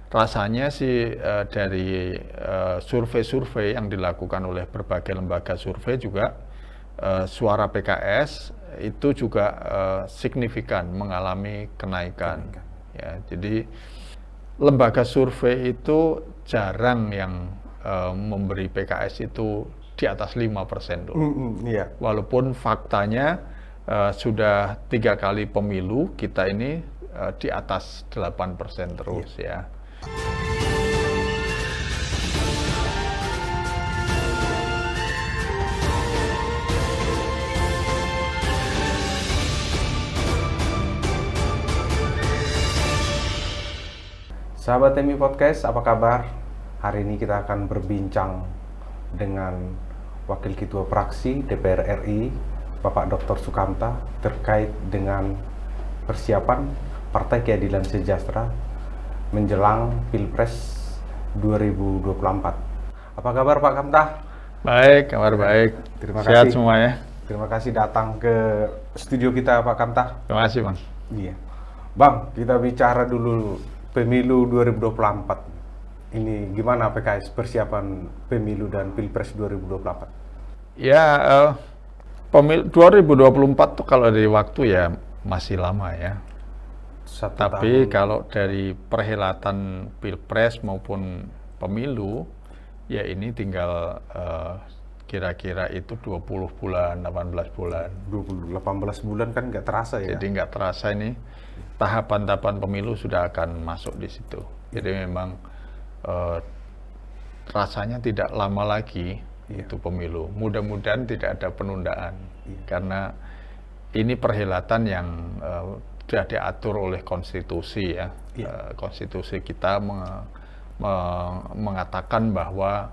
rasanya sih dari survei-survei yang dilakukan oleh berbagai lembaga survei juga suara PKS itu juga signifikan mengalami kenaikan. Ya, jadi lembaga survei itu jarang yang memberi PKS itu di atas 5% dulu. Iya. Walaupun faktanya sudah 3 kali pemilu kita ini di atas 8% terus ya. Sahabat TMI Podcast, apa kabar? Hari ini kita akan berbincang dengan Wakil Ketua Fraksi DPR RI, Bapak Dr. Sukamta, terkait dengan persiapan Partai Keadilan Sejahtera menjelang Pilpres 2024. Apa kabar Pak Kamta? Baik, kabar baik. Terima Sehat kasih. semua ya. Terima kasih datang ke studio kita Pak Kamta. Terima kasih Bang. Iya. Bang, kita bicara dulu pemilu 2024. Ini gimana PKS persiapan pemilu dan Pilpres 2024? Ya, pemilu 2024 tuh kalau dari waktu ya masih lama ya. Tapi kalau dari perhelatan Pilpres maupun pemilu, ya ini tinggal kira-kira itu 20 bulan, 18 bulan. 18 bulan kan nggak terasa ya? Jadi nggak terasa ini tahapan-tahapan pemilu sudah akan masuk di situ. Jadi memang rasanya tidak lama lagi itu pemilu. Mudah-mudahan tidak ada penundaan karena ini perhelatan yang sudah diatur oleh konstitusi ya. Konstitusi kita mengatakan bahwa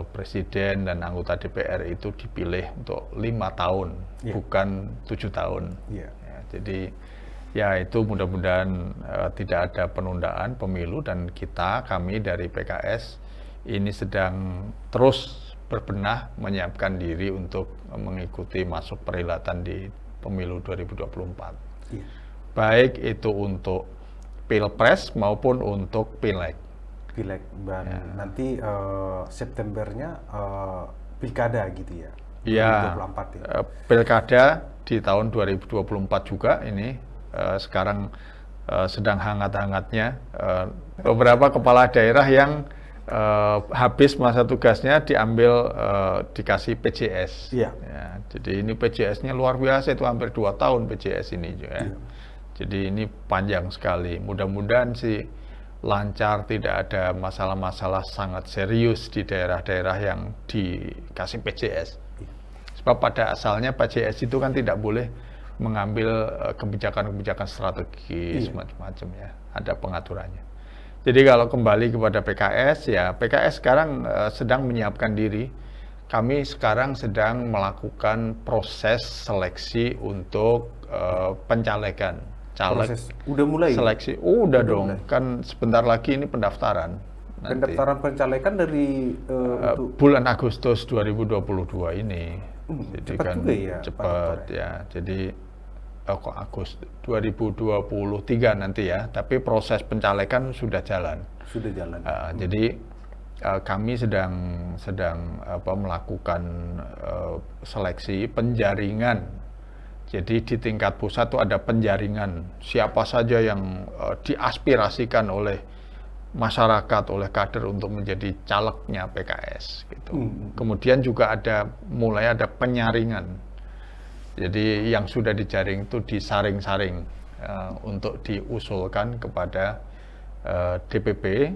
presiden dan anggota DPR itu dipilih untuk 5 tahun, bukan 7 tahun. Ya, jadi ya itu mudah-mudahan tidak ada penundaan pemilu dan kami dari PKS ini sedang terus berbenah menyiapkan diri untuk mengikuti masuk perhelatan di pemilu 2024. Baik itu untuk Pilpres maupun untuk Pileg. Dan nanti Septembernya Pilkada gitu ya? Iya, Pilkada di tahun 2024 juga ini sekarang sedang hangat-hangatnya beberapa kepala daerah yang habis masa tugasnya diambil dikasih PJS. Ya, jadi ini PJS-nya luar biasa, itu hampir 2 tahun PJS ini juga. Jadi ini panjang sekali. Mudah-mudahan sih lancar, tidak ada masalah-masalah sangat serius di daerah-daerah yang dikasih PJS. Sebab pada asalnya PJS itu kan tidak boleh mengambil kebijakan-kebijakan strategis macam-macam ya, ada pengaturannya. Jadi kalau kembali kepada PKS, ya PKS sekarang sedang menyiapkan diri. Kami sekarang sedang melakukan proses seleksi untuk pencalekan. Proses udah mulai? Seleksi, udah dong, kan sebentar lagi ini pendaftaran. Pendaftaran pencalekan dari bulan Agustus 2022 ini. Jadi cepat kan juga ya, cepat ya. Jadi kok Agustus 2023 nanti ya, tapi proses pencalekan sudah jalan. Sudah jalan. Jadi kami sedang melakukan seleksi penjaringan. Jadi di tingkat pusat itu ada penjaringan siapa saja yang diaspirasikan oleh masyarakat, oleh kader untuk menjadi calegnya PKS gitu. Kemudian juga mulai ada penyaringan. Jadi yang sudah dijaring itu disaring-saring untuk diusulkan kepada DPP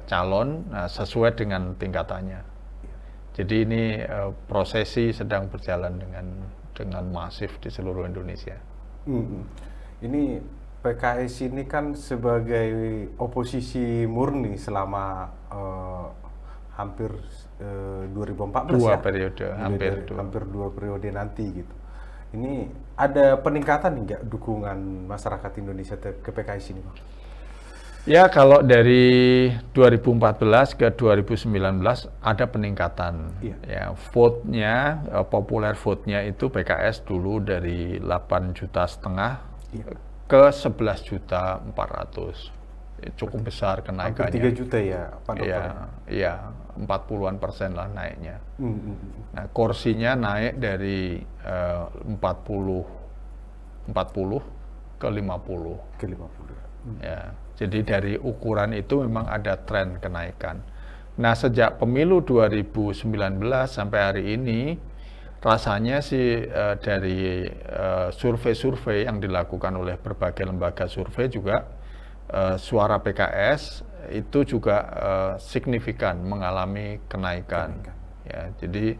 calon sesuai dengan tingkatannya. Jadi ini prosesi sedang berjalan dengan masif di seluruh Indonesia. Ini PKS ini kan sebagai oposisi murni selama hampir 2014 dua ya? periode, hampir 2 periode nanti gitu. Ini ada peningkatan nggak dukungan masyarakat Indonesia ke PKS ini, Pak? Ya, kalau dari 2014 ke 2019 ada peningkatan. Ya, vote-nya, popular vote-nya itu PKS dulu dari 8,5 juta ke 11,4 juta. cukup besar kenaikannya. Hampir 3 juta ya Pak Dokter? Iya, 40-an% lah naiknya. Nah, kursinya naik dari 40 ke 50. Ya, jadi dari ukuran itu memang ada tren kenaikan. Nah, sejak pemilu 2019 sampai hari ini, rasanya sih dari survei-survei yang dilakukan oleh berbagai lembaga survei juga, suara PKS itu juga signifikan mengalami kenaikan. Ya, jadi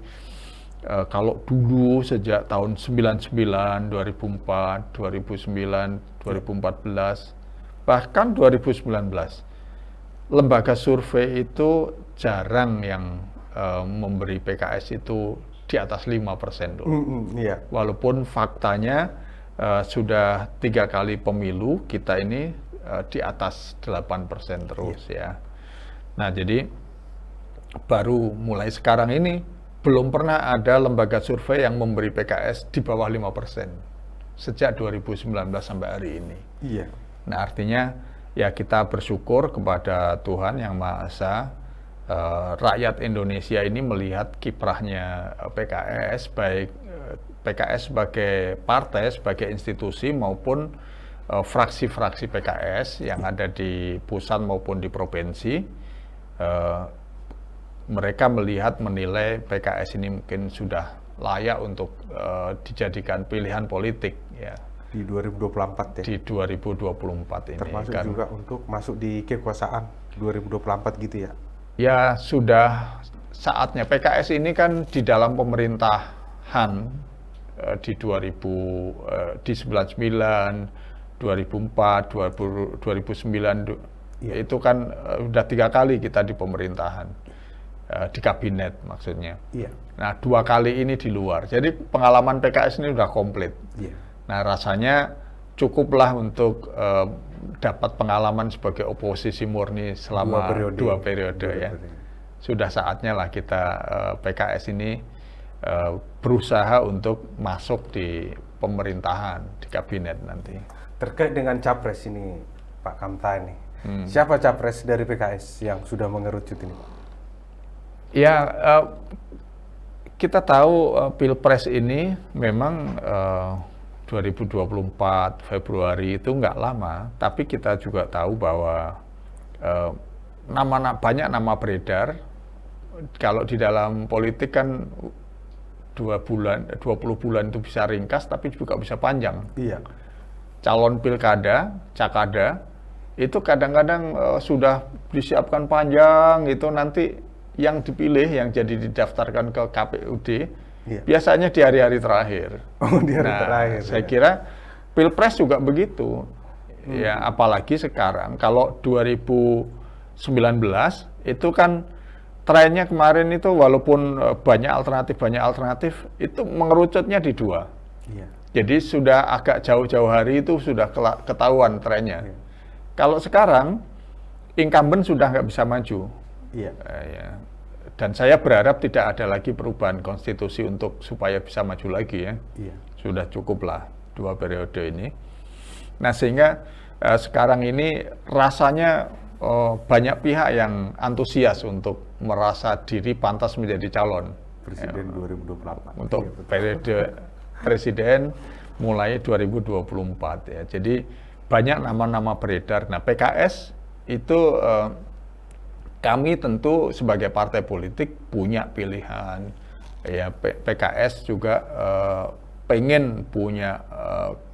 kalau dulu sejak tahun 99, 2004, 2009, 2014, bahkan 2019, lembaga survei itu jarang yang memberi PKS itu di atas 5% dulu. Walaupun faktanya sudah 3 kali pemilu, kita ini di atas 8% terus ya. Nah, jadi baru mulai sekarang ini belum pernah ada lembaga survei yang memberi PKS di bawah 5% sejak 2019 sampai hari ini. Nah, artinya ya kita bersyukur kepada Tuhan Yang Maha Esa, rakyat Indonesia ini melihat kiprahnya PKS, baik PKS sebagai partai, sebagai institusi maupun fraksi-fraksi PKS yang ada di pusat maupun di provinsi. Mereka menilai PKS ini mungkin sudah layak untuk dijadikan pilihan politik ya. Di 2024 ya? Di 2024 ini. Termasuk juga untuk masuk di kekuasaan 2024 gitu ya? Ya, sudah saatnya. PKS ini kan di dalam pemerintahan di 99, 2004, 2009, itu kan udah 3 kali kita di pemerintahan. Di kabinet maksudnya. Nah, 2 kali ini di luar. Jadi pengalaman PKS ini udah komplit. Nah, rasanya cukuplah untuk dapat pengalaman sebagai oposisi murni selama 2 periode ya. Sudah saatnya lah kita PKS ini berusaha untuk masuk di pemerintahan, di kabinet nanti. Terkait dengan capres ini, Pak Kamta ini, siapa capres dari PKS yang sudah mengerucut ini, Pak? Ya, kita tahu Pilpres ini memang 2024 Februari itu nggak lama, tapi kita juga tahu bahwa banyak nama beredar. Kalau di dalam politik kan 20 bulan itu bisa ringkas, tapi juga bisa panjang. Calon pilkada, cakada, itu kadang-kadang sudah disiapkan panjang, itu nanti yang dipilih, yang jadi didaftarkan ke KPUD, biasanya di hari-hari terakhir. Terakhir. Saya kira Pilpres juga begitu. Ya, apalagi sekarang, kalau 2019 itu kan trennya kemarin itu walaupun banyak alternatif, itu mengerucutnya di 2. Jadi sudah agak jauh-jauh hari itu sudah ketahuan trennya. Kalau sekarang, incumbent sudah nggak bisa maju. Ya. Dan saya berharap tidak ada lagi perubahan konstitusi supaya bisa maju lagi ya. Sudah cukuplah 2 periode ini. Nah, sehingga sekarang ini rasanya banyak pihak yang antusias untuk merasa diri pantas menjadi calon presiden 2024 untuk periode presiden mulai 2024 ya. Jadi banyak nama-nama beredar. Nah, PKS itu kami tentu sebagai partai politik punya pilihan. Ya, PKS juga pengen punya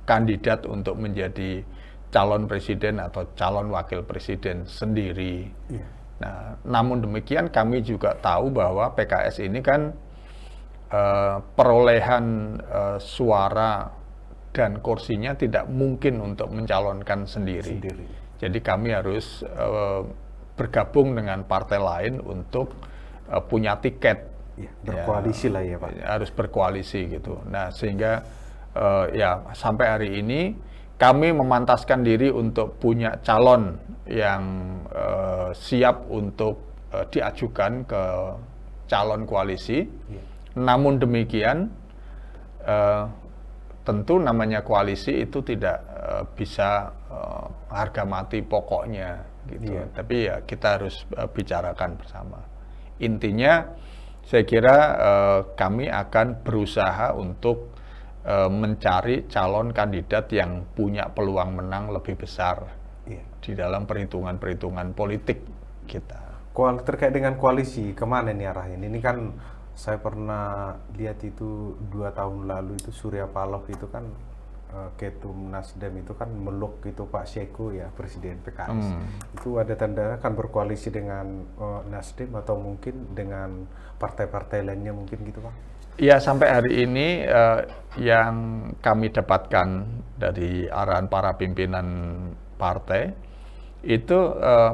kandidat untuk menjadi calon presiden atau calon wakil presiden sendiri. Nah, namun demikian kami juga tahu bahwa PKS ini kan perolehan suara dan kursinya tidak mungkin untuk mencalonkan sendiri. Jadi kami harus bergabung dengan partai lain untuk punya tiket. Berkoalisi lah ya Pak. Harus berkoalisi gitu. Nah, sehingga ya sampai hari ini kami memantaskan diri untuk punya calon yang siap untuk diajukan ke calon koalisi. Namun demikian tentu namanya koalisi itu tidak bisa harga mati pokoknya. gitu. Tapi ya kita harus bicarakan bersama. Intinya saya kira kami akan berusaha untuk mencari calon kandidat yang punya peluang menang lebih besar di dalam perhitungan-perhitungan politik kita. Terkait dengan koalisi, kemana nih arahnya? Ini kan saya pernah lihat itu 2 tahun lalu itu Surya Paloh itu kan ketum Nasdem itu kan meluk itu Pak Syeku ya, presiden PKS. Itu ada tanda akan berkoalisi dengan Nasdem atau mungkin dengan partai-partai lainnya mungkin gitu Pak? Ya, sampai hari ini yang kami dapatkan dari arahan para pimpinan partai itu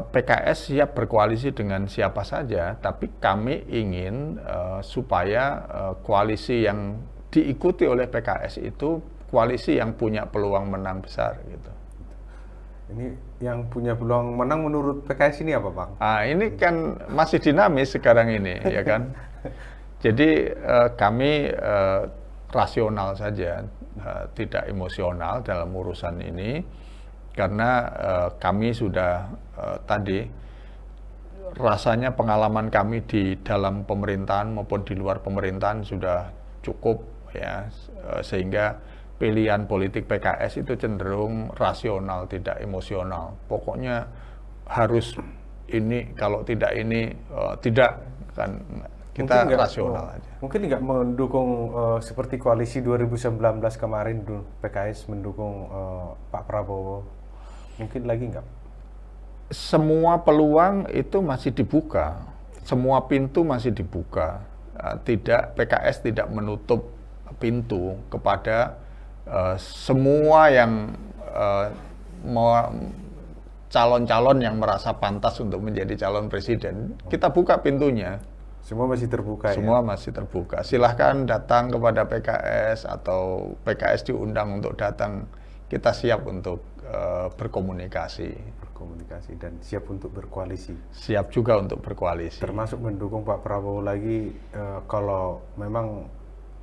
PKS siap berkoalisi dengan siapa saja, tapi kami ingin supaya koalisi yang diikuti oleh PKS itu koalisi yang punya peluang menang besar gitu. Ini yang punya peluang menang menurut PKS ini apa Bang? Ini kan masih dinamis sekarang ini ya kan. Jadi kami rasional saja, tidak emosional dalam urusan ini. Karena kami sudah tadi rasanya pengalaman kami di dalam pemerintahan maupun di luar pemerintahan sudah cukup ya, sehingga pilihan politik PKS itu cenderung rasional, tidak emosional. Pokoknya harus ini, kalau tidak ini tidak, kan kita rasional aja. Mungkin nggak mendukung seperti koalisi 2019 kemarin PKS mendukung Pak Prabowo. Mungkin lagi nggak? Semua peluang itu masih dibuka, semua pintu masih dibuka. PKS tidak menutup pintu kepada semua yang calon-calon yang merasa pantas untuk menjadi calon presiden. Kita buka pintunya. Semua masih terbuka. Semua masih terbuka. Silahkan datang kepada PKS atau PKS diundang untuk datang. Kita siap untuk berkomunikasi dan siap untuk berkoalisi. Siap juga untuk berkoalisi. Termasuk mendukung Pak Prabowo lagi kalau memang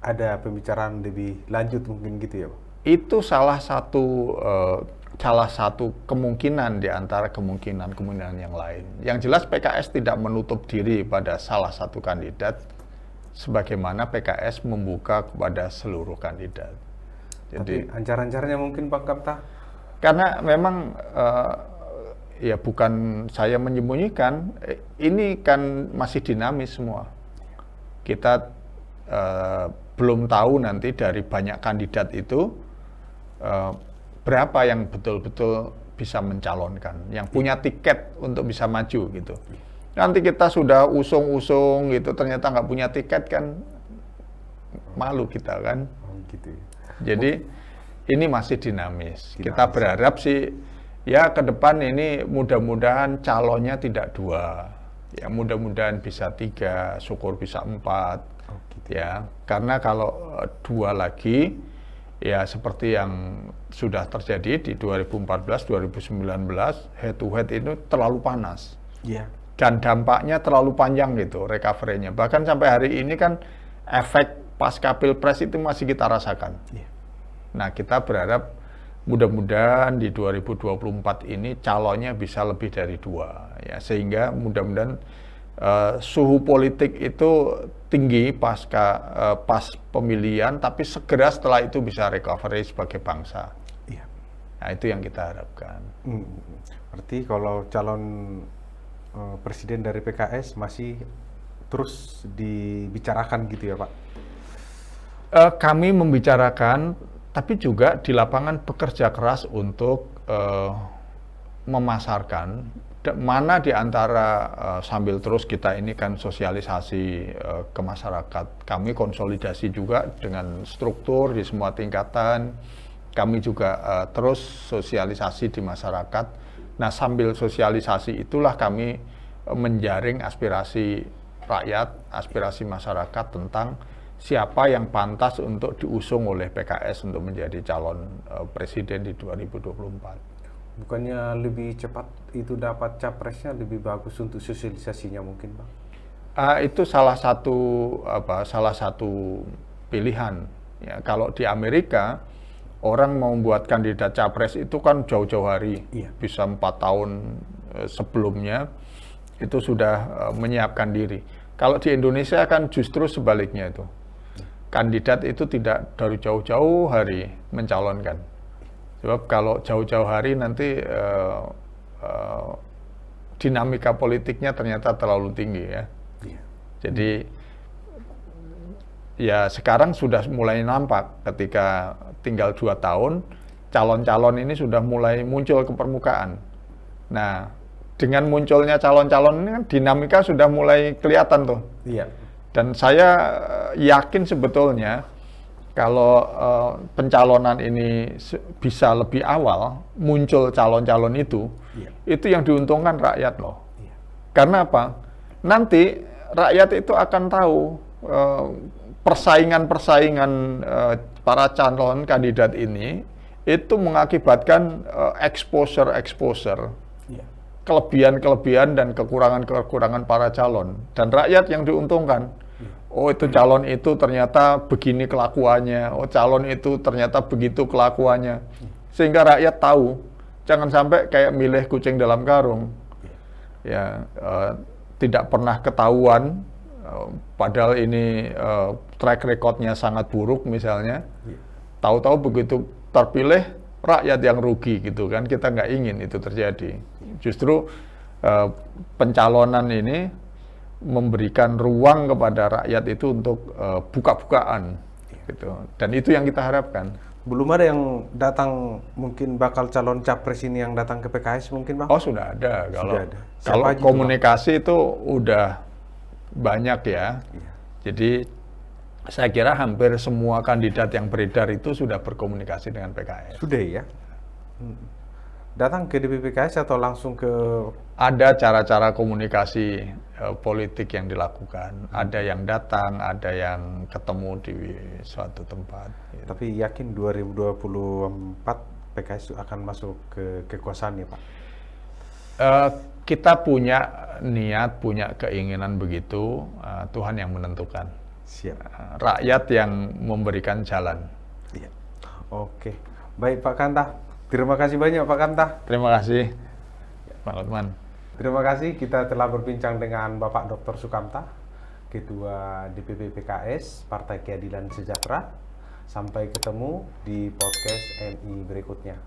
ada pembicaraan lebih lanjut mungkin gitu ya Pak? Itu salah satu kemungkinan di antara kemungkinan yang lain. Yang jelas PKS tidak menutup diri pada salah satu kandidat, sebagaimana PKS membuka kepada seluruh kandidat. Jadi ancar-ancarnya mungkin Pak Kapta? Karena memang ya bukan saya menyembunyikan, ini kan masih dinamis semua. Kita belum tahu nanti dari banyak kandidat itu berapa yang betul-betul bisa mencalonkan, yang punya tiket untuk bisa maju gitu. Nanti kita sudah usung-usung gitu, ternyata nggak punya tiket kan malu kita kan. Gitu ya. Jadi ini masih dinamis. Kita berharap sih ya ke depan ini mudah-mudahan calonnya tidak 2, ya mudah-mudahan bisa 3, syukur bisa 4, ya. Karena kalau 2 lagi, ya seperti yang sudah terjadi di 2014-2019, head to head itu terlalu panas. Dan dampaknya terlalu panjang gitu recovery-nya. Bahkan sampai hari ini kan efek pasca Pilpres itu masih kita rasakan. Nah, kita berharap mudah-mudahan di 2024 ini calonnya bisa lebih dari 2, ya, sehingga mudah-mudahan suhu politik itu tinggi pas pemilihan, tapi segera setelah itu bisa recovery sebagai bangsa. Nah, itu yang kita harapkan. Berarti kalau calon presiden dari PKS masih terus dibicarakan gitu ya Pak? Kami membicarakan, tapi juga di lapangan bekerja keras untuk memasarkan mana di antara sambil terus kita ini kan sosialisasi ke masyarakat. Kami konsolidasi juga dengan struktur di semua tingkatan. Kami juga terus sosialisasi di masyarakat. Nah, sambil sosialisasi itulah kami menjaring aspirasi rakyat, aspirasi masyarakat tentang siapa yang pantas untuk diusung oleh PKS untuk menjadi calon presiden di 2024. Bukannya lebih cepat itu dapat capresnya lebih bagus untuk sosialisasinya mungkin, Bang? Itu salah satu pilihan. Ya, kalau di Amerika orang mau buat kandidat capres itu kan jauh-jauh hari, bisa 4 tahun sebelumnya itu sudah menyiapkan diri. Kalau di Indonesia kan justru sebaliknya itu. Kandidat itu tidak dari jauh-jauh hari mencalonkan. Sebab kalau jauh-jauh hari nanti dinamika politiknya ternyata terlalu tinggi ya. Jadi ya sekarang sudah mulai nampak ketika tinggal 2 tahun, calon-calon ini sudah mulai muncul ke permukaan. Nah, dengan munculnya calon-calon ini kan dinamika sudah mulai kelihatan tuh. Iya. Dan saya yakin sebetulnya kalau pencalonan ini bisa lebih awal muncul calon-calon itu yang diuntungkan rakyat loh. Iya. Karena apa? Nanti rakyat itu akan tahu persaingan-persaingan para calon kandidat ini itu mengakibatkan exposure, kelebihan-kelebihan dan kekurangan-kekurangan para calon. Dan rakyat yang diuntungkan. Oh, itu calon itu ternyata begini kelakuannya. Oh, calon itu ternyata begitu kelakuannya. Sehingga rakyat tahu. Jangan sampai kayak milih kucing dalam karung. Ya, tidak pernah ketahuan. Padahal ini track recordnya sangat buruk misalnya. Tahu-tahu begitu terpilih, rakyat yang rugi gitu kan. Kita nggak ingin itu terjadi. Justru pencalonan ini memberikan ruang kepada rakyat itu untuk buka-bukaan gitu. Dan itu yang kita harapkan. Belum ada yang datang, mungkin bakal calon capres ini yang datang ke PKS mungkin, Bang? Oh, sudah ada. Kalau aja komunikasi itu udah banyak ya. Jadi saya kira hampir semua kandidat yang beredar itu sudah berkomunikasi dengan PKS. Sudah ya? Datang ke DPP PKS atau langsung ke... Ada cara-cara komunikasi politik yang dilakukan. Ada yang datang, ada yang ketemu di suatu tempat. Gitu. Tapi yakin 2024 PKS akan masuk ke kekuasaan ya, Pak? Kita punya niat, punya keinginan begitu. Tuhan yang menentukan. Siap. Rakyat yang memberikan jalan. Iya. Oke. Baik, Pak Kanta. Terima kasih banyak, Pak Kanta. Terima kasih, Pak Lutman. Terima kasih, kita telah berbincang dengan Bapak Dr. Sukamta, Ketua DPP PKS Partai Keadilan Sejahtera. Sampai ketemu di podcast MI berikutnya.